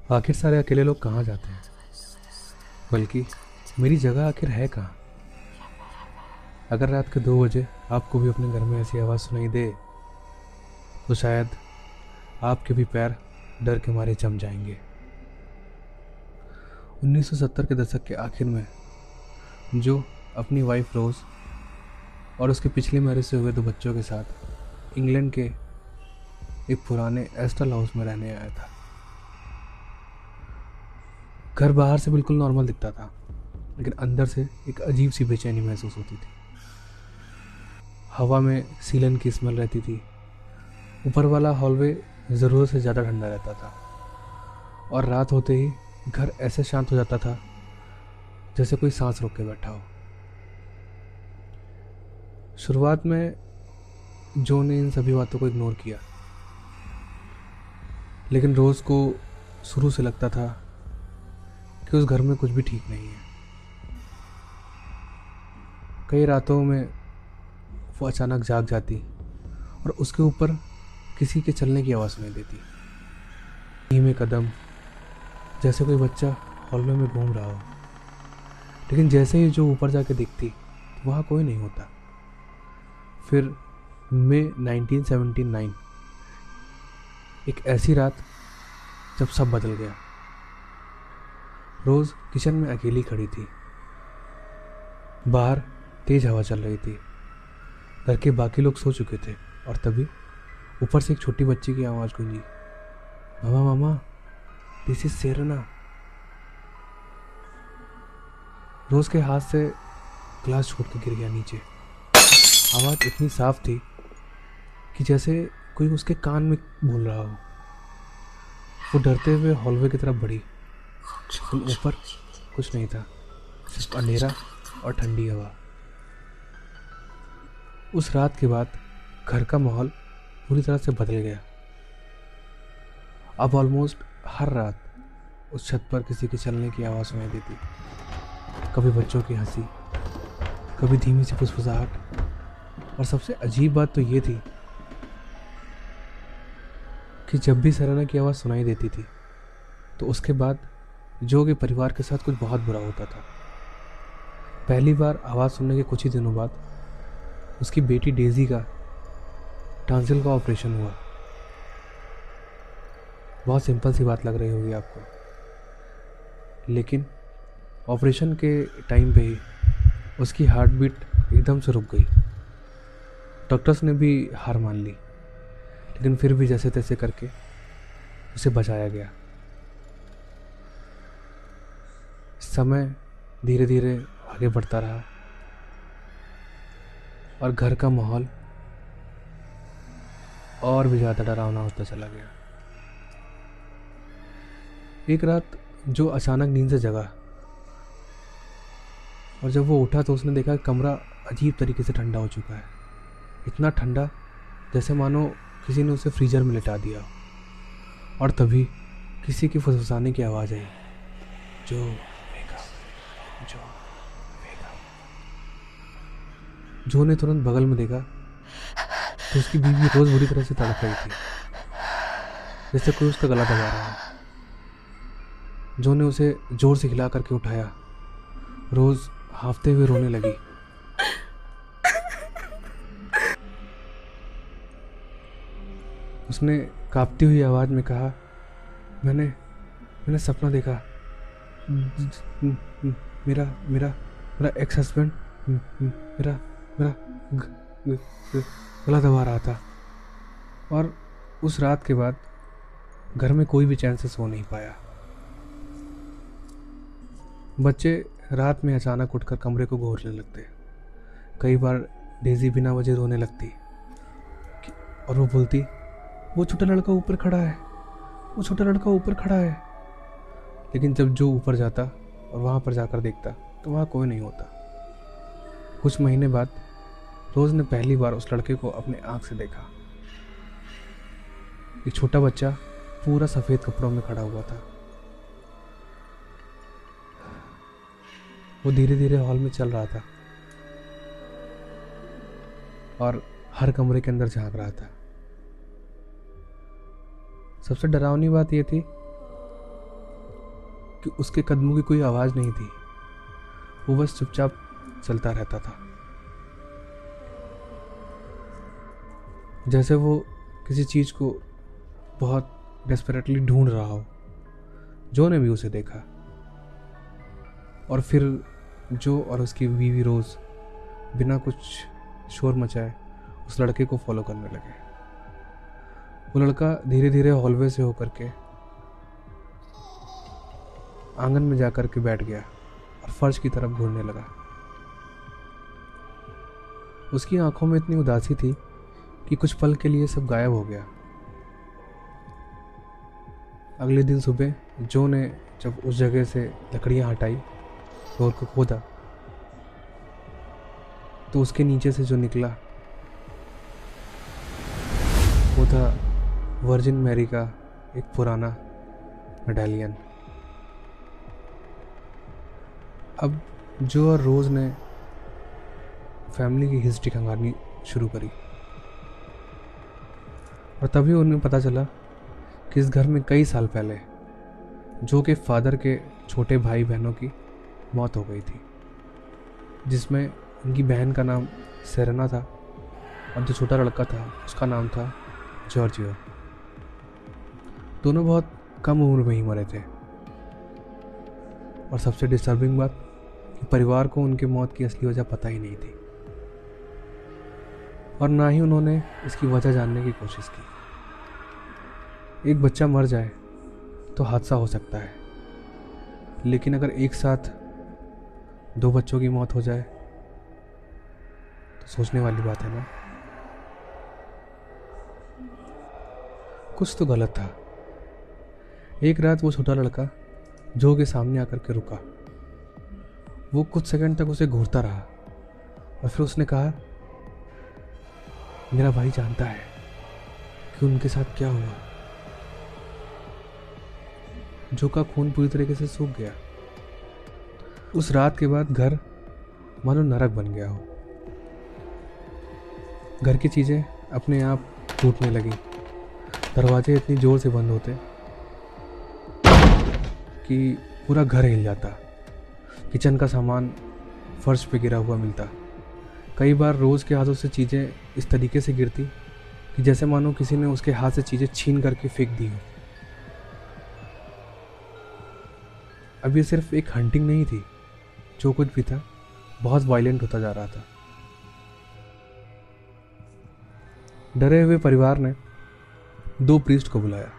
आखिर सारे अकेले लोग कहाँ जाते हैं, बल्कि मेरी जगह आखिर है कहाँ। अगर रात के 2 बजे आपको भी अपने घर में ऐसी आवाज़ सुनाई दे तो शायद आपके भी पैर डर के मारे जम जाएंगे। 1970 के दशक के आखिर में जो अपनी वाइफ रोज़ और उसके पिछली मैरिज से हुए 2 बच्चों के साथ इंग्लैंड के एक पुराने एस्टल हाउस में रहने आया था। घर बाहर से बिल्कुल नॉर्मल दिखता था, लेकिन अंदर से एक अजीब सी बेचैनी महसूस होती थी। हवा में सीलन की स्मेल रहती थी। ऊपर वाला हॉलवे ज़रूरत से ज़्यादा ठंडा रहता था और रात होते ही घर ऐसे शांत हो जाता था जैसे कोई सांस रोक के बैठा हो। शुरुआत में जो ने इन सभी बातों को इग्नोर किया, लेकिन रोज़ को शुरू से लगता था कि उस घर में कुछ भी ठीक नहीं है। कई रातों में वो अचानक जाग जाती और उसके ऊपर किसी के चलने की आवाज़ सुनाई देती। धीमे कदम, जैसे कोई बच्चा हॉलवे में घूम रहा हो। लेकिन जैसे ही जो ऊपर जाके दिखती तो वहाँ कोई नहीं होता। फिर मई 1979, एक ऐसी रात जब सब बदल गया। रोज़ किचन में अकेली खड़ी थी। बाहर तेज हवा चल रही थी। घर के बाकी लोग सो चुके थे और तभी ऊपर से एक छोटी बच्ची की आवाज़ गूंजी, मामा मामा, दिस इज सेरेना। रोज़ के हाथ से ग्लास छूट के गिर गया नीचे। आवाज़ इतनी साफ थी कि जैसे कोई उसके कान में बोल रहा हो। वो डरते हुए हॉलवे की तरफ बढ़ी, लेकिन ऊपर कुछ नहीं था, सिर्फ अंधेरा और ठंडी हवा। उस रात के बाद घर का माहौल पूरी तरह से बदल गया। अब ऑलमोस्ट हर रात उस छत पर किसी के चलने की आवाज़ सुनाई देती। कभी बच्चों की हंसी, कभी धीमी सी फुसफुसाहट। और सबसे अजीब बात तो ये थी कि जब भी सराना की आवाज़ सुनाई देती थी तो उसके बाद जो के परिवार के साथ कुछ बहुत बुरा होता था। पहली बार आवाज़ सुनने के कुछ ही दिनों बाद उसकी बेटी डेजी का टॉन्सिल का ऑपरेशन हुआ। बहुत सिंपल सी बात लग रही होगी आपको, लेकिन ऑपरेशन के टाइम पे ही उसकी हार्ट बीट एकदम से रुक गई। डॉक्टर्स ने भी हार मान ली, लेकिन फिर भी जैसे तैसे करके उसे बचाया गया। समय धीरे धीरे आगे बढ़ता रहा और घर का माहौल और भी ज़्यादा डरावना होता चला गया। एक रात जो अचानक नींद से जगा और जब वो उठा तो उसने देखा कि कमरा अजीब तरीके से ठंडा हो चुका है। इतना ठंडा जैसे मानो किसी ने उसे फ्रीजर में लिटा दिया। और तभी किसी की फुसफुसाने की आवाज़ आई, जो वेगा, जो वेगा। जो ने तुरंत बगल में देखा तो उसकी बीवी रोज़ बुरी तरह से तड़प रही थी, जैसे कोई उसका गला दबा रहा है। जो ने उसे जोर से हिला करके उठाया। रोज़ हाफते हुए रोने लगी। उसने कांपती हुई आवाज़ में कहा, मैंने सपना देखा। मेरा मेरा मेरा एक्स हस्बैंड मेरा मेरा गला दबा रहा था। और उस रात के बाद घर में कोई भी चैन से सो नहीं पाया। बच्चे रात में अचानक उठकर कमरे को घूरने लगते। कई बार डेजी बिना वजह रोने लगती और वो बोलती, वो छोटा लड़का ऊपर खड़ा है, वो छोटा लड़का ऊपर खड़ा है। लेकिन जब जो ऊपर जाता और वहाँ पर जाकर देखता तो वहाँ कोई नहीं होता। कुछ महीने बाद रोज़ ने पहली बार उस लड़के को अपने आँख से देखा। एक छोटा बच्चा पूरा सफ़ेद कपड़ों में खड़ा हुआ था। वो धीरे धीरे हॉल में चल रहा था और हर कमरे के अंदर झांक रहा था। सबसे डरावनी बात यह थी कि उसके कदमों की कोई आवाज़ नहीं थी, वो बस चुपचाप चलता रहता था, जैसे वो किसी चीज़ को बहुत डेस्परेटली ढूंढ रहा हो। जो ने भी उसे देखा और फिर जो और उसकी बीवी रोज़ बिना कुछ शोर मचाए उस लड़के को फॉलो करने लगे। वो लड़का धीरे धीरे हॉलवे से होकर के आंगन में जाकर के बैठ गया और फर्श की तरफ घूरने लगा। उसकी आंखों में इतनी उदासी थी कि कुछ पल के लिए सब गायब हो गया। अगले दिन सुबह जो ने जब उस जगह से लकड़ियां हटाई, फ्लोर को खोदा, तो उसके नीचे से जो निकला वो था वर्जिन मैरी का एक पुराना मेडालियन। अब जो और रोज़ ने फैमिली की हिस्ट्री खंगालनी शुरू करी और तभी उन्हें पता चला कि इस घर में कई साल पहले जो के फादर के छोटे भाई बहनों की मौत हो गई थी, जिसमें उनकी बहन का नाम सेरेना था और जो छोटा लड़का था उसका नाम था जॉर्जियो। दोनों बहुत कम उम्र में ही मरे थे और सबसे डिस्टर्बिंग बात कि परिवार को उनके मौत की असली वजह पता ही नहीं थी और ना ही उन्होंने इसकी वजह जानने की कोशिश की। एक बच्चा मर जाए तो हादसा हो सकता है, लेकिन अगर एक साथ दो बच्चों की मौत हो जाए तो सोचने वाली बात है ना। कुछ तो गलत था। एक रात वो छोटा लड़का जो के सामने आकर के रुका। वो कुछ सेकंड तक उसे घूरता रहा और फिर उसने कहा, मेरा भाई जानता है कि उनके साथ क्या हुआ। जो का खून पूरी तरीके से सूख गया। उस रात के बाद घर मानो नरक बन गया हो। घर की चीजें अपने आप टूटने लगी, दरवाजे इतनी जोर से बंद होते कि पूरा घर हिल जाता। किचन का सामान फर्श पे गिरा हुआ मिलता। कई बार रोज़ के हाथों से चीज़ें इस तरीके से गिरती कि जैसे मानो किसी ने उसके हाथ से चीज़ें छीन करके फेंक दी हो। अब ये सिर्फ एक हंटिंग नहीं थी, जो कुछ भी था बहुत वायलेंट होता जा रहा था। डरे हुए परिवार ने 2 प्रीस्ट को बुलाया।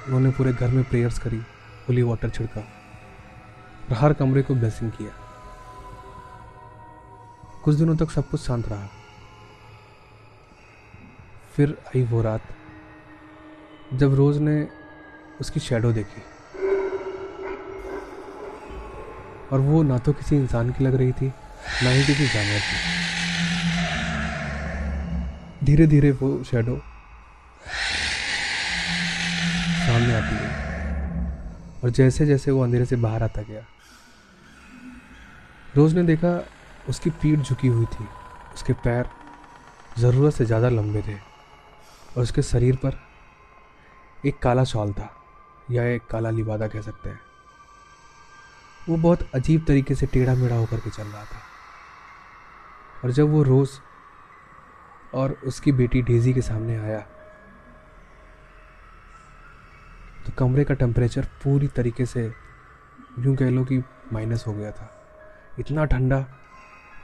उन्होंने पूरे घर में प्रेयर्स करी, होली वाटर छिड़का और हर कमरे को ब्लेसिंग किया। कुछ दिनों तक सब कुछ शांत रहा। फिर आई वो रात जब रोज ने उसकी शैडो देखी और वो ना तो किसी इंसान की लग रही थी ना ही किसी जानवर की। धीरे धीरे वो शैडो सामने आती गई और जैसे जैसे वो अंधेरे से बाहर आता गया, रोज ने देखा उसकी पीठ झुकी हुई थी, उसके पैर ज़रूरत से ज़्यादा लंबे थे और उसके शरीर पर एक काला शॉल था या एक काला लिबादा कह सकते हैं। वो बहुत अजीब तरीके से टेढ़ा मेढ़ा होकर के चल रहा था और जब वो रोज़ और उसकी बेटी डेजी के सामने आया तो कमरे का टेम्परेचर पूरी तरीके से यूँ कह लो कि माइनस हो गया था। इतना ठंडा,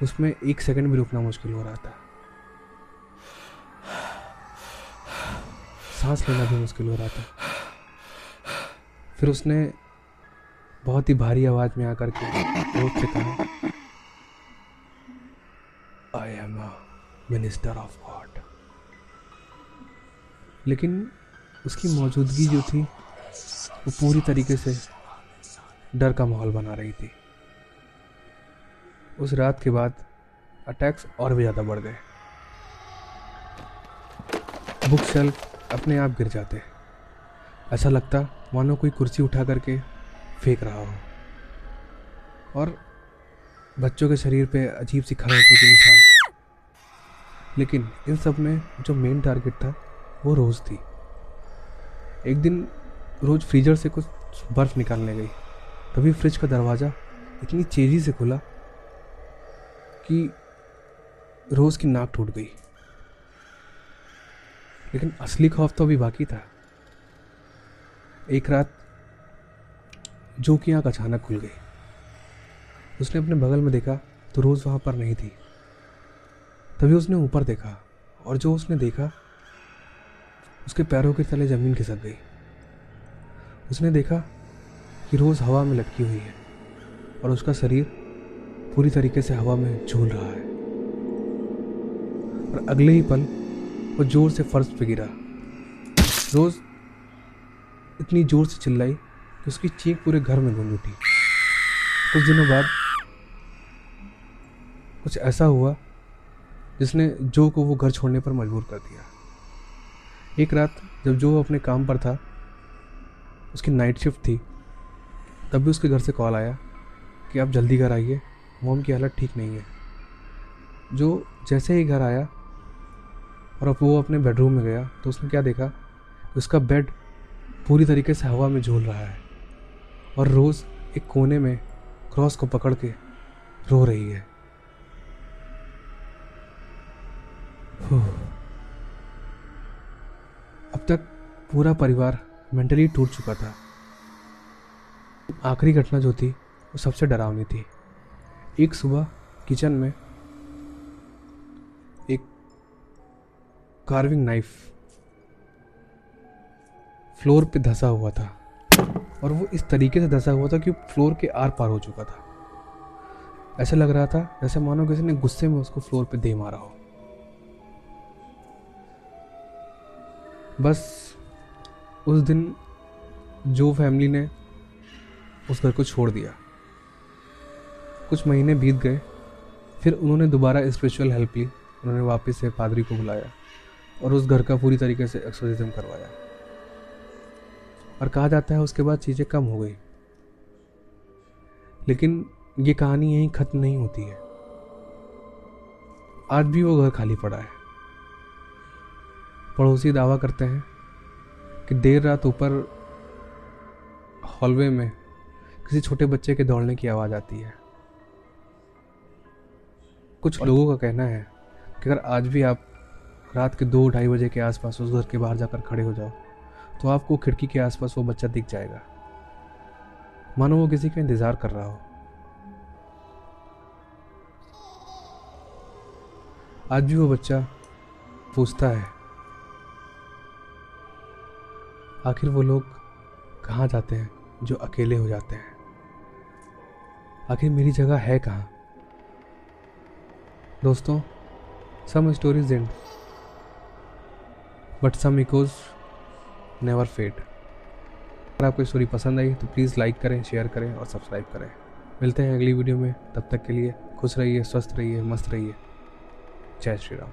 उसमें 1 सेकंड भी रुकना मुश्किल हो रहा था। सांस लेना भी मुश्किल हो रहा था। फिर उसने बहुत ही भारी आवाज में आकर के रोज से कहा, I am a minister of God. लेकिन उसकी मौजूदगी जो थी वो पूरी तरीके से डर का माहौल बना रही थी। उस रात के बाद अटैक्स और भी ज़्यादा बढ़ गए। बुक शेल्फ अपने आप गिर जाते। ऐसा लगता मानो कोई कुर्सी उठा करके फेंक रहा हो और बच्चों के शरीर पे अजीब सी खरोंचों के निशान। लेकिन इन सब में जो मेन टारगेट था वो रोज़ थी। एक दिन रोज़ फ्रीजर से कुछ बर्फ़ निकालने गई तभी फ्रिज का दरवाज़ा इतनी तेज़ी से खुला कि रोज़ की नाक टूट गई। लेकिन असली खौफ तो अभी बाकी था। एक रात जो की आँख अचानक खुल गई। उसने अपने बगल में देखा तो रोज़ वहाँ पर नहीं थी। तभी उसने ऊपर देखा और जो उसने देखा उसके पैरों के तले ज़मीन खिसक गई। उसने देखा कि रोज़ हवा में लटकी हुई है और उसका शरीर पूरी तरीके से हवा में झूल रहा है। और अगले ही पल वो जोर से फर्श पे गिरा। रोज़ इतनी जोर से चिल्लाई कि उसकी चीख पूरे घर में गूंज उठी। कुछ दिनों बाद कुछ ऐसा हुआ जिसने जो को वो घर छोड़ने पर मजबूर कर दिया। एक रात जब जो अपने काम पर था, उसकी नाइट शिफ्ट थी, तब भी उसके घर से कॉल आया कि आप जल्दी घर आइए, मॉम की हालत ठीक नहीं है। जो जैसे ही घर आया और अब वो अपने बेडरूम में गया तो उसने क्या देखा कि उसका बेड पूरी तरीके से हवा में झूल रहा है और रोज़ एक कोने में क्रॉस को पकड़ के रो रही है। अब तक पूरा परिवार मेंटली टूट चुका था। आखिरी घटना जो थी वो सबसे डरावनी थी। एक सुबह किचन में एक कार्विंग नाइफ फ्लोर पे धंसा हुआ था और वो इस तरीके से धंसा हुआ था कि फ्लोर के आर पार हो चुका था। ऐसा लग रहा था जैसे मानो किसी ने गुस्से में उसको फ्लोर पे दे मारा हो। बस उस दिन जो फैमिली ने उस घर को छोड़ दिया। कुछ महीने बीत गए, फिर उन्होंने दोबारा स्पिरिचुअल हेल्प ली। उन्होंने वापस से पादरी को बुलाया और उस घर का पूरी तरीके से एक्सोर्सिज्म करवाया और कहा जाता है उसके बाद चीज़ें कम हो गई। लेकिन ये कहानी यहीं खत्म नहीं होती है। आज भी वो घर खाली पड़ा है। पड़ोसी दावा करते हैं कि देर रात ऊपर हॉलवे में किसी छोटे बच्चे के दौड़ने की आवाज़ आती है। कुछ लोगों का कहना है कि अगर आज भी आप रात के 2-2:30 बजे के आसपास उस घर के बाहर जाकर खड़े हो जाओ तो आपको खिड़की के आसपास वो बच्चा दिख जाएगा, मानो वो किसी का इंतज़ार कर रहा हो। आज भी वो बच्चा पूछता है, आखिर वो लोग कहाँ जाते हैं जो अकेले हो जाते हैं? आखिर मेरी जगह है कहाँ? दोस्तों, some stories end, but some echoes never fade। अगर आपको स्टोरी पसंद आई तो प्लीज़ लाइक करें, शेयर करें और सब्सक्राइब करें। मिलते हैं अगली वीडियो में। तब तक के लिए खुश रहिए, स्वस्थ रहिए, मस्त रहिए। जय श्री राम।